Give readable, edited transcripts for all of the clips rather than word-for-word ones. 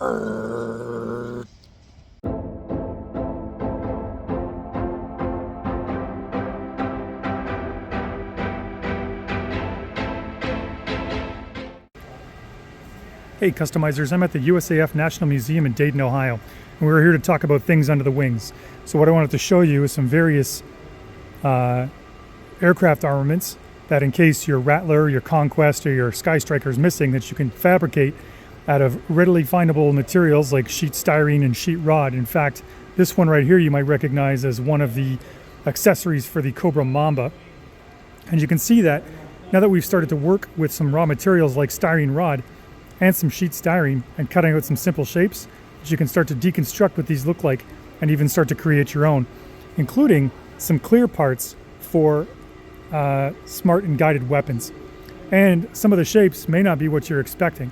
Hey customizers, I'm at the USAF National Museum in Dayton, Ohio, and we're here to talk about things under the wings. So what I wanted to show you is some various aircraft armaments that in case your Rattler, your Conquest, or your Sky Striker is missing, that you can fabricate out of readily findable materials like sheet styrene and sheet rod. In fact, this one right here you might recognize as one of the accessories for the Cobra Mamba. And you can see that now that we've started to work with some raw materials like styrene rod and some sheet styrene and cutting out some simple shapes, that you can start to deconstruct what these look like and even start to create your own, including some clear parts for smart and guided weapons. And some of the shapes may not be what you're expecting.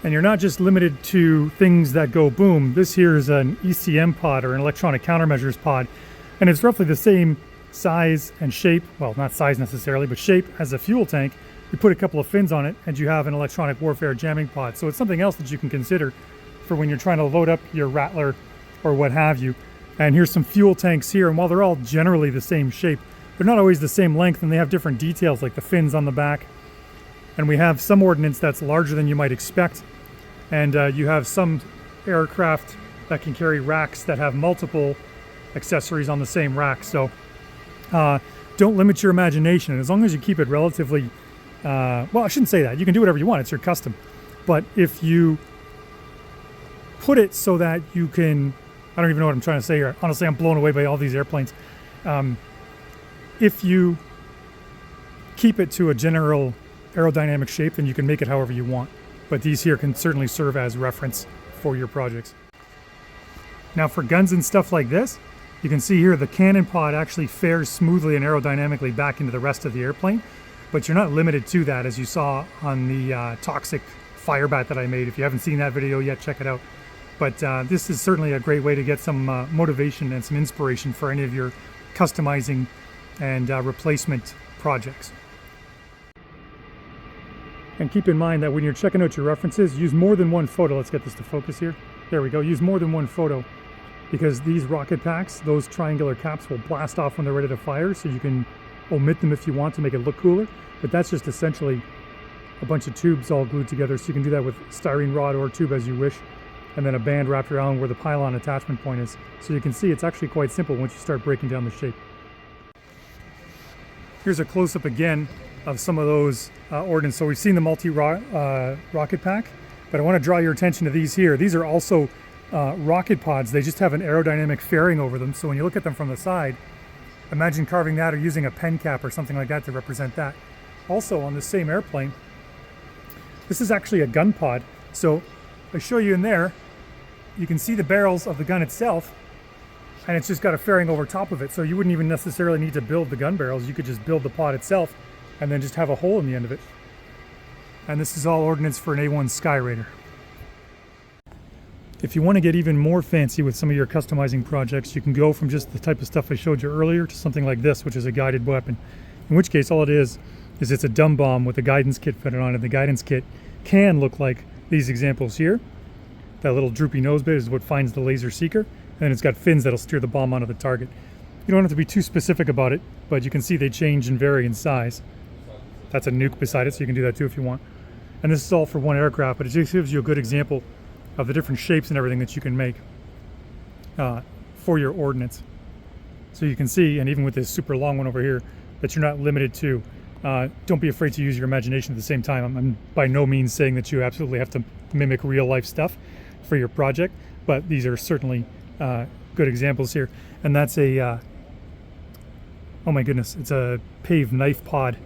And you're not just limited to things that go boom. This here is an ECM pod, or an electronic countermeasures pod, and it's roughly the same size and shape, well, not size necessarily, but shape as a fuel tank. You put a couple of fins on it and you have an electronic warfare jamming pod. So it's something else that you can consider for when you're trying to load up your Rattler or what have you. And here's some fuel tanks here, and while they're all generally the same shape, they're not always the same length, and they have different details like the fins on the back. And we have some ordnance that's larger than you might expect, and you have some aircraft that can carry racks that have multiple accessories on the same rack. So don't limit your imagination, and as long as you keep it relatively, well, I shouldn't say that. You can do whatever you want. It's your custom. But if you put it so that you can, I don't even know what I'm trying to say here. Honestly, I'm blown away by all these airplanes. If you keep it to a general aerodynamic shape, then you can make it however you want. But these here can certainly serve as reference for your projects. Now for guns and stuff like this, you can see here the cannon pod actually fares smoothly and aerodynamically back into the rest of the airplane, but you're not limited to that, as you saw on the toxic fire bat that I made. If you haven't seen that video yet, check it out. But this is certainly a great way to get some motivation and some inspiration for any of your customizing and replacement projects. And keep in mind that when you're checking out your references, use more than one photo. Let's get this to focus here. There we go. Use more than one photo, because these rocket packs, those triangular caps, will blast off when they're ready to fire, so you can omit them if you want to make it look cooler. But that's just essentially a bunch of tubes all glued together, so you can do that with styrene rod or tube as you wish, and then a band wrapped around where the pylon attachment point is. So you can see it's actually quite simple once you start breaking down the shape. Here's a close-up again of some of those ordnance. So we've seen the multi-rocket pack, but I want to draw your attention to these here. These are also rocket pods. They just have an aerodynamic fairing over them, so when you look at them from the side, imagine carving that or using a pen cap or something like that to represent that. Also on the same airplane, this is actually a gun pod. So I show you in there, you can see the barrels of the gun itself, and it's just got a fairing over top of it, so you wouldn't even necessarily need to build the gun barrels. You could just build the pod itself and then just have a hole in the end of it. And this is all ordnance for an A1 Sky Raider. If you want to get even more fancy with some of your customizing projects, you can go from just the type of stuff I showed you earlier to something like this, which is a guided weapon. In which case all it is it's a dumb bomb with a guidance kit fitted on it. The guidance kit can look like these examples here. That little droopy nose bit is what finds the laser seeker, and then it's got fins that'll steer the bomb onto the target. You don't have to be too specific about it, but you can see they change and vary in size. That's a nuke beside it, so you can do that too if you want. And this is all for one aircraft, but it just gives you a good example of the different shapes and everything that you can make for your ordnance. So you can see, and even with this super long one over here, that you're not limited to. Don't be afraid to use your imagination at the same time. I'm by no means saying that you absolutely have to mimic real life stuff for your project, but these are certainly good examples here. And that's a, oh my goodness, it's a paved knife pod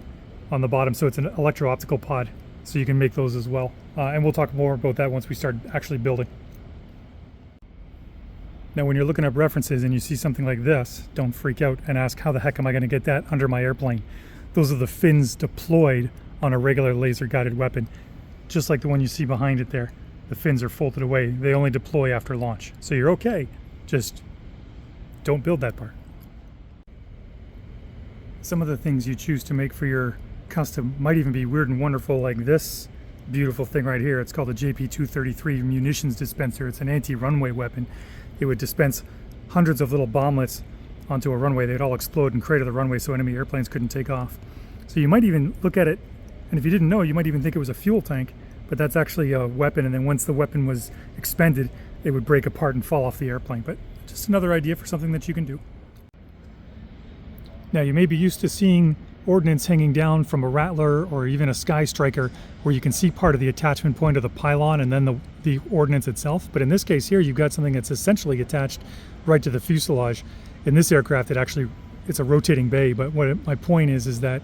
on the bottom, so it's an electro-optical pod, so you can make those as well. And we'll talk more about that once we start actually building. Now when you're looking up references and you see something like this, don't freak out and ask, how the heck am I going to get that under my airplane? Those are the fins deployed on a regular laser guided weapon, just like the one you see behind it there. The fins are folded away. They only deploy after launch. So you're okay, just don't build that part. Some of the things you choose to make for your custom might even be weird and wonderful, like this beautiful thing right here. It's called a JP-233 munitions dispenser. It's an anti-runway weapon. It would dispense hundreds of little bomblets onto a runway. They'd all explode and crater the runway so enemy airplanes couldn't take off. So you might even look at it, and if you didn't know, you might even think it was a fuel tank, but that's actually a weapon, and then once the weapon was expended, it would break apart and fall off the airplane. But just another idea for something that you can do. Now, you may be used to seeing ordnance hanging down from a Rattler or even a Sky Striker, where you can see part of the attachment point of the pylon and then the ordnance itself. But in this case here, you've got something that's essentially attached right to the fuselage. In this aircraft, it's a rotating bay. But what my point is that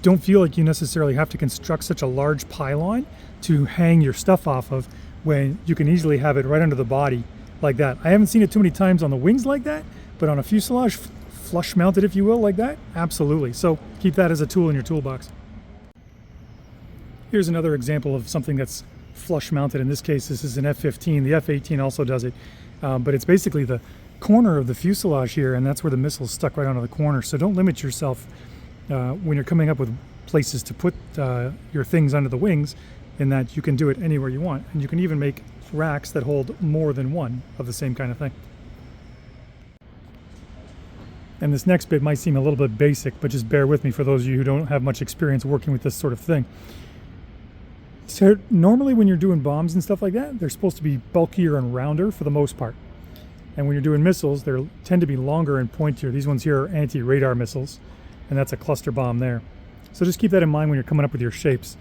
don't feel like you necessarily have to construct such a large pylon to hang your stuff off of, when you can easily have it right under the body like that. I haven't seen it too many times on the wings like that, but on a fuselage, flush mounted, if you will, like that, absolutely. So keep that as a tool in your toolbox. Here's another example of something that's flush mounted. In this case, this is an F-15. The F-18 also does it, but it's basically the corner of the fuselage here, and that's where the missile's stuck right onto the corner. So don't limit yourself when you're coming up with places to put your things under the wings, in that you can do it anywhere you want. And you can even make racks that hold more than one of the same kind of thing. And this next bit might seem a little bit basic, but just bear with me for those of you who don't have much experience working with this sort of thing. So normally when you're doing bombs and stuff like that, they're supposed to be bulkier and rounder for the most part. And when you're doing missiles, they tend to be longer and pointier. These ones here are anti-radar missiles, and that's a cluster bomb there. So just keep that in mind when you're coming up with your shapes.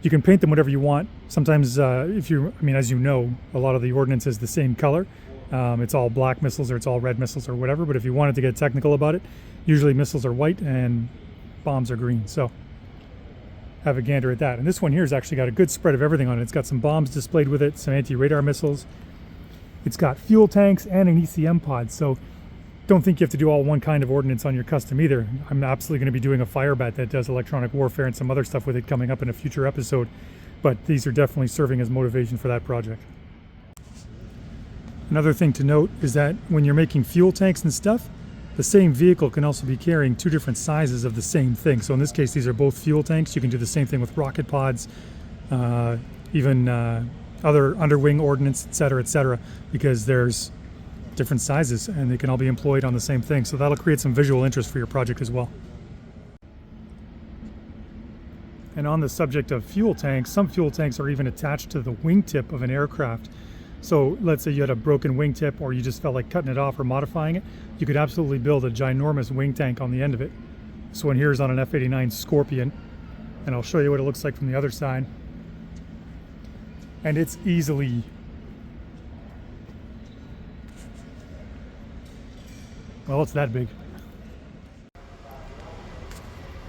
You can paint them whatever you want. Sometimes as you know, a lot of the ordnance is the same color. It's all black missiles or it's all red missiles or whatever. But if you wanted to get technical about it, usually missiles are white and bombs are green. So have a gander at that. And this one here has actually got a good spread of everything on it. It's got some bombs displayed with it, some anti-radar missiles. It's got fuel tanks and an ECM pod. So don't think you have to do all one kind of ordnance on your custom either. I'm absolutely going to be doing a Firebat that does electronic warfare and some other stuff with it coming up in a future episode. But these are definitely serving as motivation for that project. Another thing to note is that when you're making fuel tanks and stuff, the same vehicle can also be carrying two different sizes of the same thing. So in this case, these are both fuel tanks. You can do the same thing with rocket pods, even other underwing ordnance, etc., because there's different sizes and they can all be employed on the same thing. So that'll create some visual interest for your project as well. And on the subject of fuel tanks, some fuel tanks are even attached to the wingtip of an aircraft. So let's say you had a broken wingtip or you just felt like cutting it off or modifying it, you could absolutely build a ginormous wing tank on the end of it. This one here is on an F-89 Scorpion, and I'll show you what it looks like from the other side. And it's easily it's that big.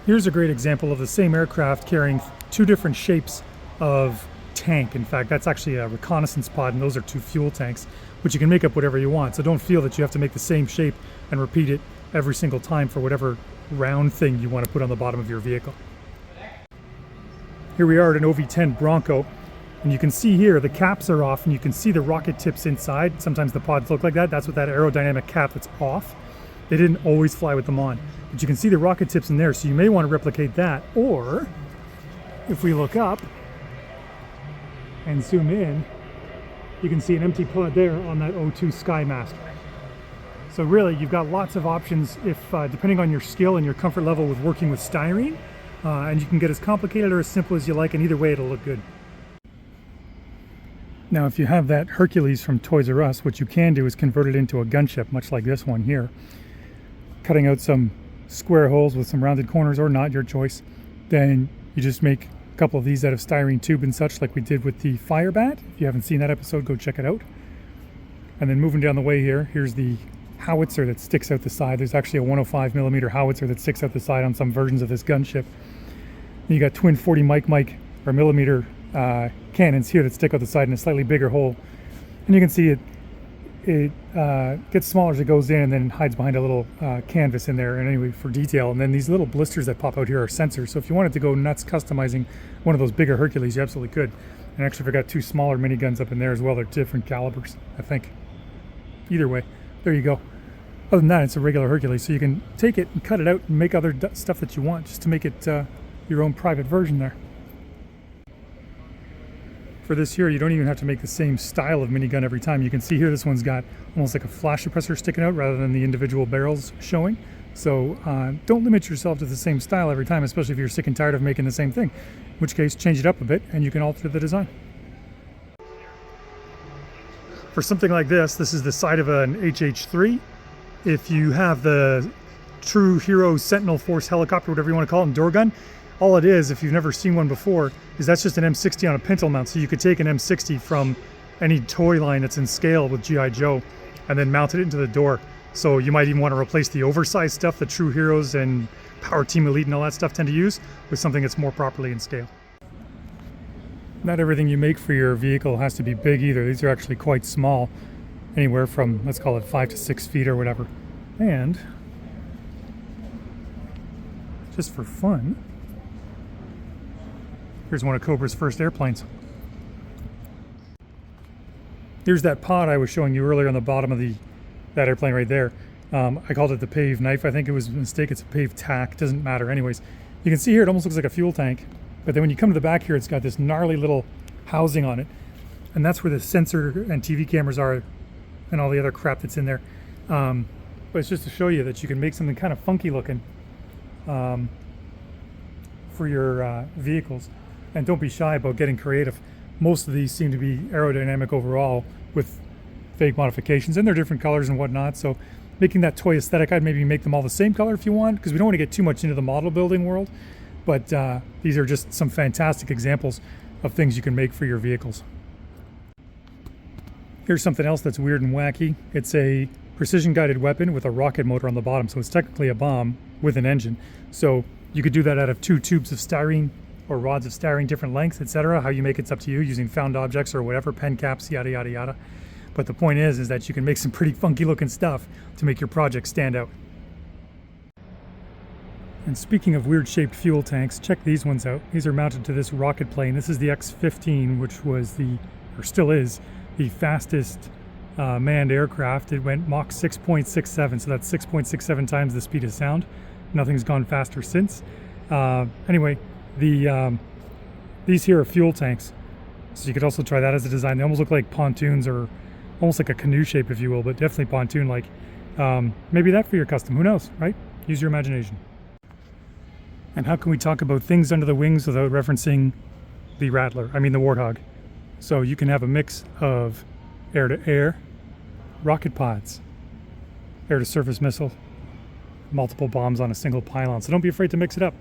Here's a great example of the same aircraft carrying two different shapes of tank. In fact, that's actually a reconnaissance pod, and those are two fuel tanks, which you can make up whatever you want. So don't feel that you have to make the same shape and repeat it every single time for whatever round thing you want to put on the bottom of your vehicle. Here we are at an OV-10 Bronco, and you can see here the caps are off and you can see the rocket tips inside. Sometimes the pods look like that. That's with that aerodynamic cap that's off. They didn't always fly with them on, but you can see the rocket tips in there, so you may want to replicate that. Or if we look up and zoom in, you can see an empty pod there on that O2 Skymaster. So really, you've got lots of options if depending on your skill and your comfort level with working with styrene, and you can get as complicated or as simple as you like, and either way it'll look good. Now, if you have that Hercules from Toys R Us, what you can do is convert it into a gunship, much like this one here. Cutting out some square holes with some rounded corners, or not, your choice. Then you just make a couple of these out of styrene tube and such, like we did with the Firebat. If you haven't seen that episode, go check it out. And then moving down the way here, here's the howitzer that sticks out the side. There's actually a 105mm howitzer that sticks out the side on some versions of this gunship. And you got twin 40 millimeter cannons here that stick out the side in a slightly bigger hole. And you can see it gets smaller as it goes in, and then hides behind a little canvas in there, and anyway, for detail. And then these little blisters that pop out here are sensors. So if you wanted to go nuts customizing one of those bigger Hercules, you absolutely could. And actually, I've got two smaller miniguns up in there as well. They're different calibers, I think. Either way, there you go. Other than that, it's a regular Hercules, so you can take it and cut it out and make other stuff that you want, just to make it your own private version there. for this here, you don't even have to make the same style of minigun every time. You can see here this one's got almost like a flash suppressor sticking out rather than the individual barrels showing. So don't limit yourself to the same style every time, especially if you're sick and tired of making the same thing, in which case change it up a bit and you can alter the design. For something like this is the side of an HH-3. If you have the True Hero Sentinel Force helicopter, whatever you want to call it, and door gun, all it is, if you've never seen one before, is that's just an M60 on a pintle mount. So you could take an M60 from any toy line that's in scale with G.I. Joe and then mount it into the door. So you might even want to replace the oversized stuff that True Heroes and Power Team Elite and all that stuff tend to use with something that's more properly in scale. Not everything you make for your vehicle has to be big either. These are actually quite small, anywhere from, let's call it 5 to 6 feet or whatever. And just for fun, here's one of Cobra's first airplanes. Here's that pod I was showing you earlier on the bottom of that airplane right there. I called it the pave knife. I think it was a mistake. It's a pave tack. Doesn't matter. Anyways, you can see here it almost looks like a fuel tank. But then when you come to the back here, it's got this gnarly little housing on it. And that's where the sensor and TV cameras are and all the other crap that's in there. But it's just to show you that you can make something kind of funky looking for your vehicles. And don't be shy about getting creative. Most of these seem to be aerodynamic overall with fake modifications, and they're different colors and whatnot. So making that toy aesthetic, I'd maybe make them all the same color if you want, because we don't want to get too much into the model building world. But these are just some fantastic examples of things you can make for your vehicles. Here's something else that's weird and wacky. It's a precision guided weapon with a rocket motor on the bottom, so it's technically a bomb with an engine. So you could do that out of 2 tubes of styrene or rods of styrene, different lengths, etc. How you make it's up to you, using found objects or whatever, pen caps, yada yada yada. But the point is that you can make some pretty funky looking stuff to make your project stand out. And speaking of weird shaped fuel tanks, check these ones out. These are mounted to this rocket plane. This is the X-15, which was or still is, the fastest manned aircraft. It went Mach 6.67, so that's 6.67 times the speed of sound. Nothing's gone faster since. Anyway, these here are fuel tanks. So you could also try that as a design. They almost look like pontoons, or almost like a canoe shape, if you will, but definitely pontoon-like. Maybe that for your custom, who knows, right? Use your imagination. And how can we talk about things under the wings without referencing the Rattler, the Warthog? So you can have a mix of air-to-air, rocket pods, air-to-surface missile, multiple bombs on a single pylon. So don't be afraid to mix it up.